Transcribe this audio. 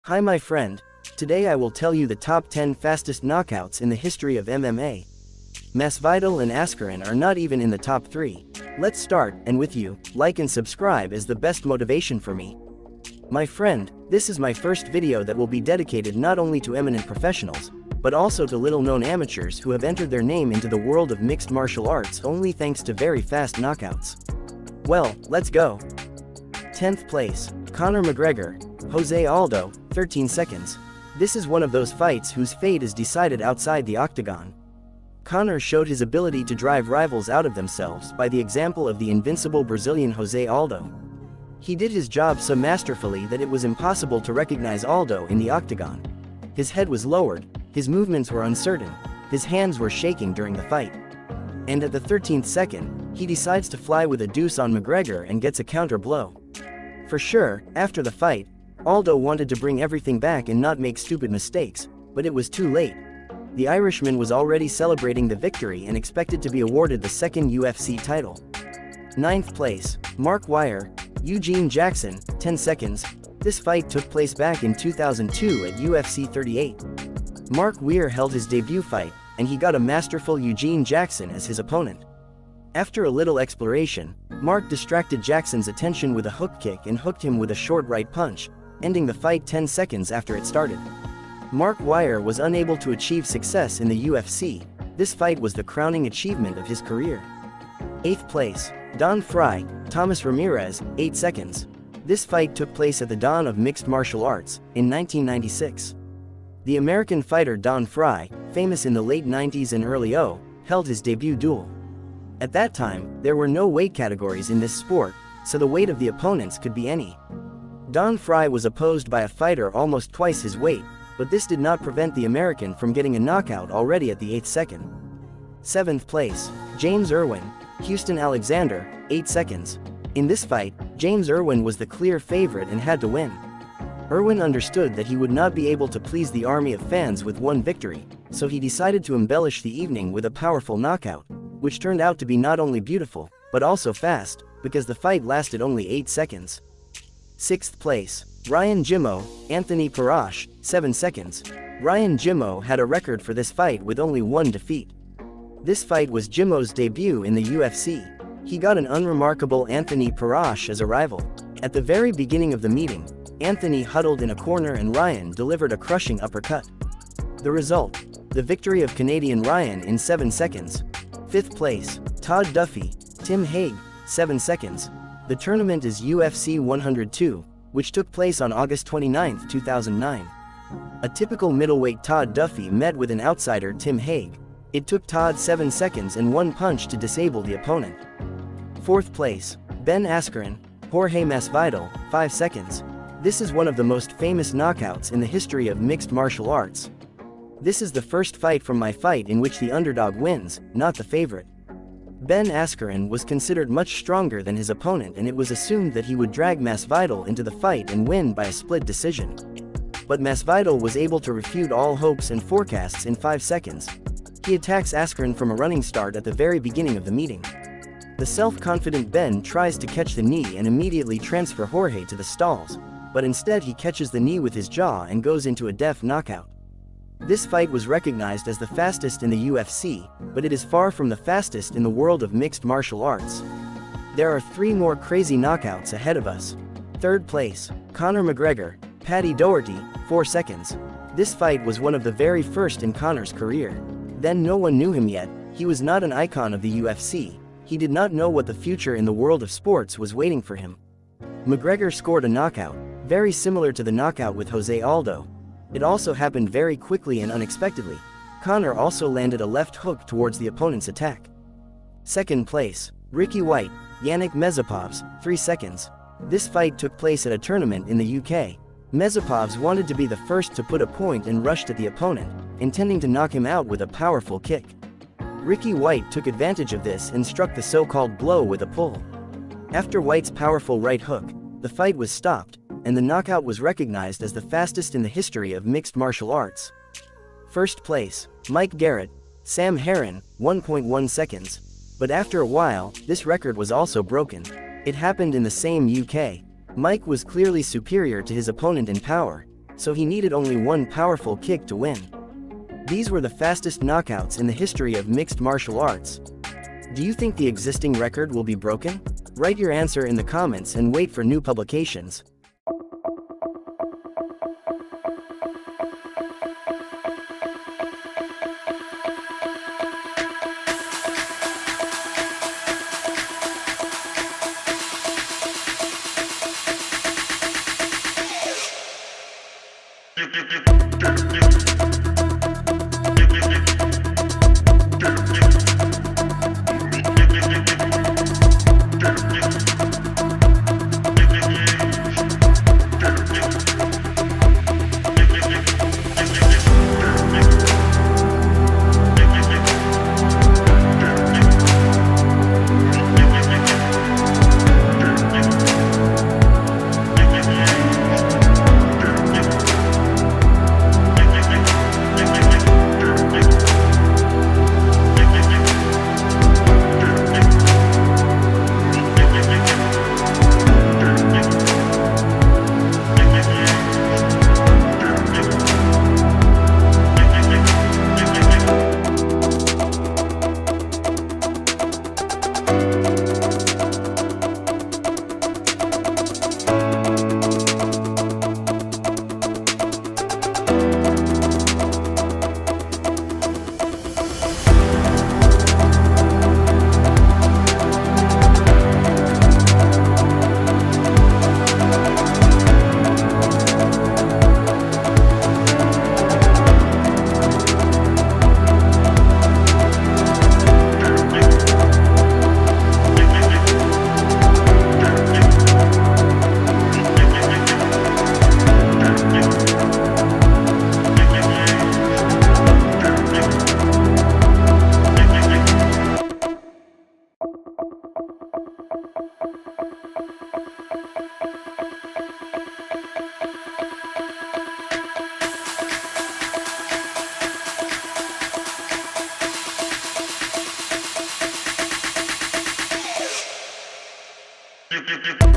Hi my friend, today I will tell you the top 10 fastest knockouts in the history of MMA. Masvidal and Askren are not even in the top 3. Let's start, and with you, like and subscribe is the best motivation for me. My friend, this is my first video that will be dedicated not only to eminent professionals, but also to little-known amateurs who have entered their name into the world of mixed martial arts only thanks to very fast knockouts. Well, let's go. 10th place, Conor McGregor, Jose Aldo, 13 seconds. This is one of those fights whose fate is decided outside the octagon. Conor showed his ability to drive rivals out of themselves by the example of the invincible Brazilian Jose Aldo. He did his job so masterfully that it was impossible to recognize Aldo in the octagon. His head was lowered, his movements were uncertain, his hands were shaking during the fight. And at the 13th second, he decides to fly with a deuce on McGregor and gets a counter blow. For sure, after the fight, Aldo wanted to bring everything back and not make stupid mistakes, but it was too late. The Irishman was already celebrating the victory and expected to be awarded the second UFC title. 9th place, Mark Weir, Eugene Jackson, 10 seconds. This fight took place back in 2002 at UFC 38. Mark Weir held his debut fight, and he got a masterful Eugene Jackson as his opponent. After a little exploration, Mark distracted Jackson's attention with a hook kick and hooked him with a short right punch, ending the fight 10 seconds after it started. Mark Weir was unable to achieve success in the UFC. This fight was the crowning achievement of his career. 8th place, Don Frye, Thomas Ramirez, 8 seconds. This fight took place at the dawn of mixed martial arts, in 1996. The American fighter Don Frye, famous in the late 90s and early 2000s, held his debut duel. At that time, there were no weight categories in this sport, so the weight of the opponents could be any. Don Frye was opposed by a fighter almost twice his weight, but this did not prevent the American from getting a knockout already at the 8th second. 7th place, James Irwin, Houston Alexander, 8 seconds. In this fight, James Irwin was the clear favorite and had to win. Irwin understood that he would not be able to please the army of fans with one victory, so he decided to embellish the evening with a powerful knockout, which turned out to be not only beautiful, but also fast, because the fight lasted only 8 seconds. 6th place, Ryan Jimmo, Anthony Parash, 7 seconds. Ryan Jimmo had a record for this fight with only one defeat. This fight was Jimmo's debut in the UFC. He got an unremarkable Anthony Parash as a rival. At the very beginning of the meeting, Anthony huddled in a corner and Ryan delivered a crushing uppercut. The result, the victory of Canadian Ryan in 7 seconds. 5th place, Todd Duffy, Tim Hague, 7 seconds. The tournament is UFC 102, which took place on August 29, 2009. A typical middleweight Todd Duffy met with an outsider Tim Hague. It took Todd 7 seconds and one punch to disable the opponent. 4th place, Ben Askren, Jorge Masvidal, 5 seconds. This is one of the most famous knockouts in the history of mixed martial arts. This is the first fight from my fight in which the underdog wins, not the favorite. Ben Askren was considered much stronger than his opponent and it was assumed that he would drag Masvidal into the fight and win by a split decision. But Masvidal was able to refute all hopes and forecasts in 5 seconds. He attacks Askren from a running start at the very beginning of the meeting. The self-confident Ben tries to catch the knee and immediately transfer Jorge to the stalls, but instead he catches the knee with his jaw and goes into a deft knockout. This fight was recognized as the fastest in the UFC, but it is far from the fastest in the world of mixed martial arts. There are 3 more crazy knockouts ahead of us. 3rd place, Conor McGregor, Paddy Doherty, 4 seconds. This fight was one of the very first in Conor's career. Then no one knew him yet, he was not an icon of the UFC, he did not know what the future in the world of sports was waiting for him. McGregor scored a knockout, very similar to the knockout with Jose Aldo. It also happened very quickly and unexpectedly. Conor also landed a left hook towards the opponent's attack. 2nd place, Ricky White, Yannick Mezapovs, 3 seconds. This fight took place at a tournament in the UK. Mezapovs wanted to be the first to put a point and rushed at the opponent, intending to knock him out with a powerful kick. Ricky White took advantage of this and struck the so-called blow with a pull. After White's powerful right hook, the fight was stopped, and the knockout was recognized as the fastest in the history of mixed martial arts. 1st place, Mike Garrett, Sam Herron, 1.1 seconds. But after a while, this record was also broken. It happened in the same UK. Mike was clearly superior to his opponent in power. so he needed only one powerful kick to win. These were the fastest knockouts in the history of mixed martial arts. Do you think the existing record will be broken? Write your answer in the comments and wait for new publications. You